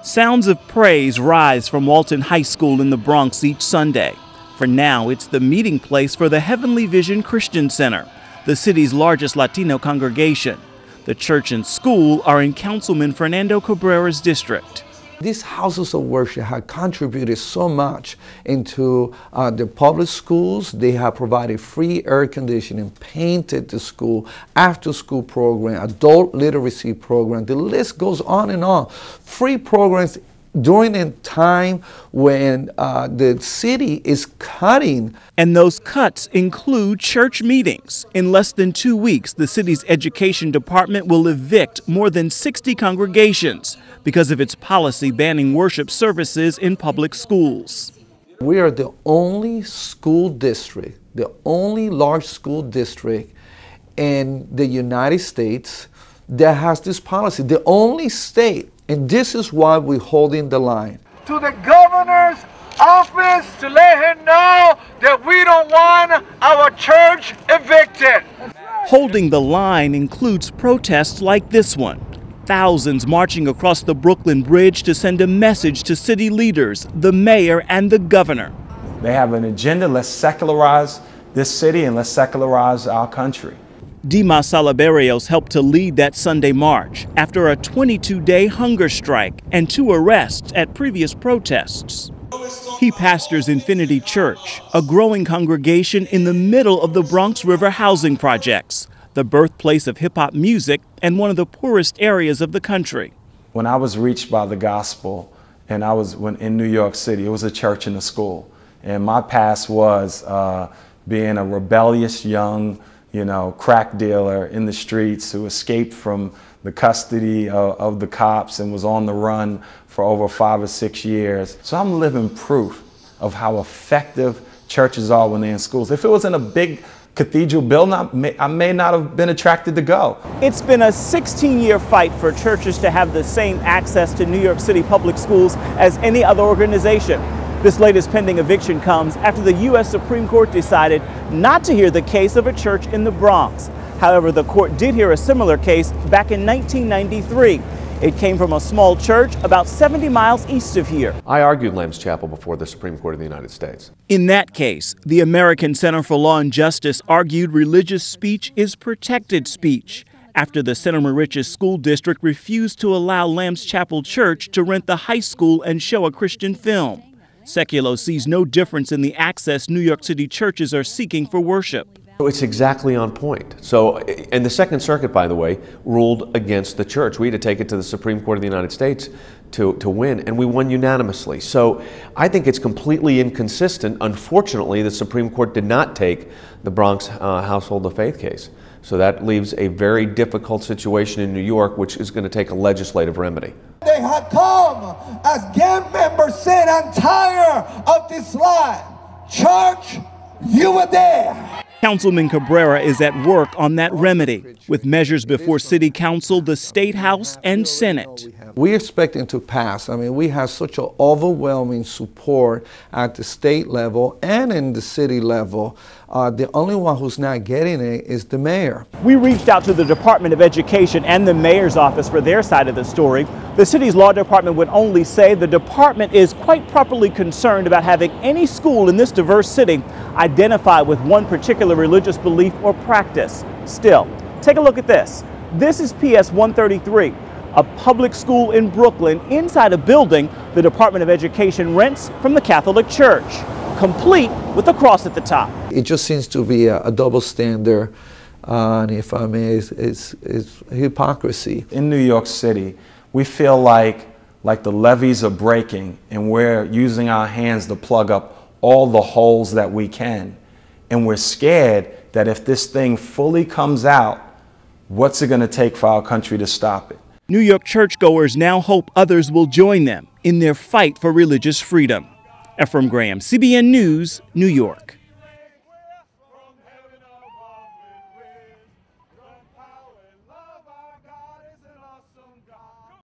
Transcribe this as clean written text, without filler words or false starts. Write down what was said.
Sounds of praise rise from Walton High School in the Bronx each Sunday. For now, it's the meeting place for the Heavenly Vision Christian Center, the city's largest Latino congregation. The church and school are in Councilman Fernando Cabrera's district. These houses of worship have contributed so much into the public schools. They have provided free air conditioning, painted the school, after-school program, adult literacy program. The list goes on and on. Free programs during a time when the city is cutting. And those cuts include church meetings. In less than 2 weeks, the city's education department will evict more than 60 congregations because of its policy banning worship services in public schools. We are the only school district, the only large school district in the United States that has this policy, the only state. And this is why we're holding the line. To the governor's office to let him know that we don't want our church evicted. Holding the line includes protests like this one. Thousands marching across the Brooklyn Bridge to send a message to city leaders, the mayor, and the governor. They have an agenda. Let's secularize this city and let's secularize our country. Dimas Salaberrios helped to lead that Sunday march after a 22-day hunger strike and 2 arrests at previous protests. He pastors Infinity Church, a growing congregation in the middle of the Bronx River housing projects, the birthplace of hip-hop music and one of the poorest areas of the country. When I was reached by the gospel, and I was in New York City, it was a church and a school. And my past was being a rebellious young, crack dealer in the streets who escaped from the custody of the cops and was on the run for over 5 or 6 years. So I'm living proof of how effective churches are when they're in schools. If it was in a big cathedral building, I may not have been attracted to go. It's been a 16-year fight for churches to have the same access to New York City public schools as any other organization. This latest pending eviction comes after the U.S. Supreme Court decided not to hear the case of a church in the Bronx. However, the court did hear a similar case back in 1993. It came from a small church about 70 miles east of here. I argued Lamb's Chapel before the Supreme Court of the United States. In that case, the American Center for Law and Justice argued religious speech is protected speech after the Center Moriches School District refused to allow Lamb's Chapel Church to rent the high school and show a Christian film. Seculo sees no difference in the access New York City churches are seeking for worship. It's exactly on point. So, and the Second Circuit, by the way, ruled against the church. We had to take it to the Supreme Court of the United States to win, and we won unanimously. So I think it's completely inconsistent. Unfortunately, the Supreme Court did not take the Bronx Household of Faith case. So that leaves a very difficult situation in New York, which is going to take a legislative remedy. They had come as gang members saying, I'm tired of this lie. Church, you were there. Councilman Cabrera is at work on that remedy, with measures before City Council, the State House, and Senate. We're expecting to pass. I mean, we have such an overwhelming support at the state level and in the city level. The only one who's not getting it is the mayor. We reached out to the Department of Education and the mayor's office for their side of the story. The city's law department would only say the department is quite properly concerned about having any school in this diverse city identify with one particular religious belief or practice. Still, take a look at this. This is PS 133, a public school in Brooklyn inside a building the Department of Education rents from the Catholic Church, complete with a cross at the top. It just seems to be a double standard, and if I may, it's hypocrisy. In New York City, we feel like the levees are breaking and we're using our hands to plug up all the holes that we can. And we're scared that if this thing fully comes out, what's it going to take for our country to stop it? New York churchgoers now hope others will join them in their fight for religious freedom. Efram, CBN News, New York.